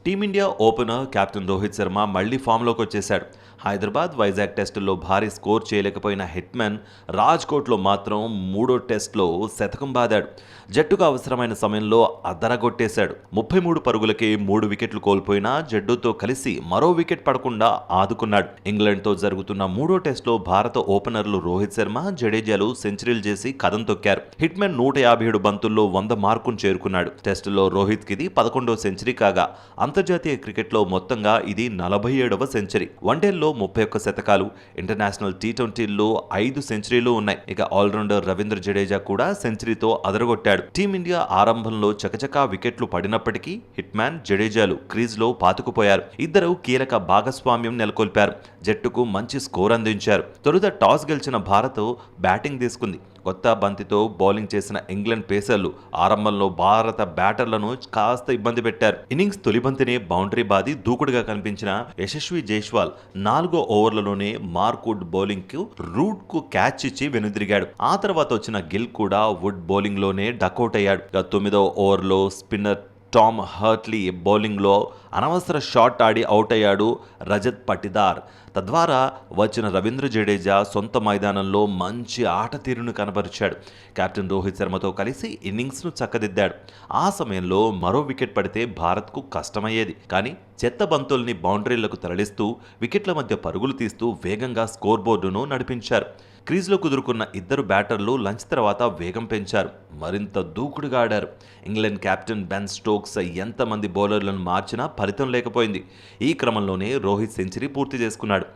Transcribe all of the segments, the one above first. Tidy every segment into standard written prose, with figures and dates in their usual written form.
Team India opener captain Rohit Sharma మళ్లీ ఫామ్లోకి వచ్చేశాడు. హైదరాబాద్, వైజాగ్ టెస్టుల్లో భారీ స్కోర్ చేయలేకపోయిన హిట్మెన్ రాజ్కోట్లో మాత్రం మూడో టెస్ట్లో శతకం బాదాడు. జట్టుకు అవసరమైన సమయంలో అదరగొట్టేశాడు. 33 పరుగులకే 3 వికెట్లు కోల్పోయినా జడ్డూతో కలిసి మరో వికెట్ పడకుండా ఆదుకున్నాడు. ఇంగ్లాండ్తో జరుగుతున్న మూడో టెస్టులో భారత ఓపెనర్లు రోహిత్ శర్మ, జడేజాలు సెంచరీలు చేసి కదం తొక్కారు. హిట్మెన్ 157 బంతుల్లో 100 మార్కును చేరుకున్నాడు. టెస్టులో రోహిత్కిది 11వ సెంచరీ కాగా అంతర్జాతీయ క్రికెట్లో మొత్తంగా ఇది 47వ సెంచరీ. వన్డేల్లో 31 శతకాలు, ఇంటర్నేషనల్ టీ20ల్లో 5 సెంచరీలు ఉన్నాయి. ఇక ఆల్రౌండర్ రవీంద్ర జడేజా కూడా సెంచరీతో అదరగొట్టాడు. టీమిండియా ఆరంభంలో చకచకా వికెట్లు పడినప్పటికీ హిట్మ్యాన్, జడేజాలు క్రీజ్లో పాతుకుపోయారు. ఇద్దరు కీలక భాగస్వామ్యం నెలకొల్పారు. జట్టుకు మంచి స్కోర్ అందించారు. తొలుత టాస్ గెలిచిన భారత్ బ్యాటింగ్ తీసుకుంది. కొత్త బంతితో బౌలింగ్ చేసిన ఇంగ్లాండ్ పేసర్లు ఆరంభంలో భారత బ్యాటర్లను కాస్త ఇబ్బంది పెట్టారు. ఇన్నింగ్స్ తొలి బంతినే బౌండరీ బాది దూకుడుగా కనిపించిన యశస్వి జైస్వాల్ 4వ ఓవర్లలోనే మార్క్వుడ్ బౌలింగ్ కు రూట్ కు క్యాచ్ ఇచ్చి వెనుదిరిగాడు. ఆ తర్వాత వచ్చిన గిల్ కూడా వుడ్ బౌలింగ్ లోనే డకౌట్ అయ్యాడు. 9వ ఓవర్లో స్పిన్నర్ టామ్ హర్ట్లీ బౌలింగ్లో అనవసర షాట్ ఆడి అవుట్ అయ్యాడు రజత్ పటిదార్. తద్వారా వచ్చిన రవీంద్ర జడేజా సొంత మైదానంలో మంచి ఆట తీరును కనబరిచాడు. కెప్టెన్ రోహిత్ శర్మతో కలిసి ఇన్నింగ్స్ను చక్కదిద్దాడు. ఆ సమయంలో మరో వికెట్ పడితే భారత్కు కష్టమయ్యేది. కానీ చెత్త బంతుల్ని బౌండరీలకు తరలిస్తూ వికెట్ల మధ్య పరుగులు తీస్తూ వేగంగా స్కోర్ బోర్డును నడిపించారు. క్రీజ్లో కుదురుకున్న ఇద్దరు బ్యాటర్లు లంచ్ తర్వాత వేగం పెంచారు. మరింత దూకుడుగా ఆడారు. ఇంగ్లాండ్ కెప్టెన్ బెన్ స్టోక్స్ ఎంతమంది బౌలర్లను మార్చినా ఫలితం లేకపోయింది. ఈ క్రమంలోనే రోహిత్ సెంచరీ పూర్తి చేసుకున్నాడు.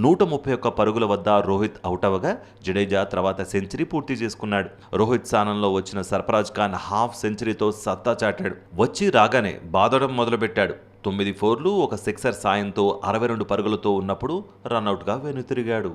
131 పరుగుల వద్ద రోహిత్ అవుట్ అవగా జడేజా తర్వాత సెంచరీ పూర్తి చేసుకున్నాడు. రోహిత్ స్థానంలో వచ్చిన సర్ఫరాజ్ ఖాన్ హాఫ్ సెంచరీతో సత్తా చాటాడు. వచ్చి రాగానే బాదడం మొదలుపెట్టాడు. 9 ఫోర్లు, 1 సిక్సర్ సాయంతో 62 పరుగులతో ఉన్నప్పుడు రన్అట్గా వెనుతిరిగాడు.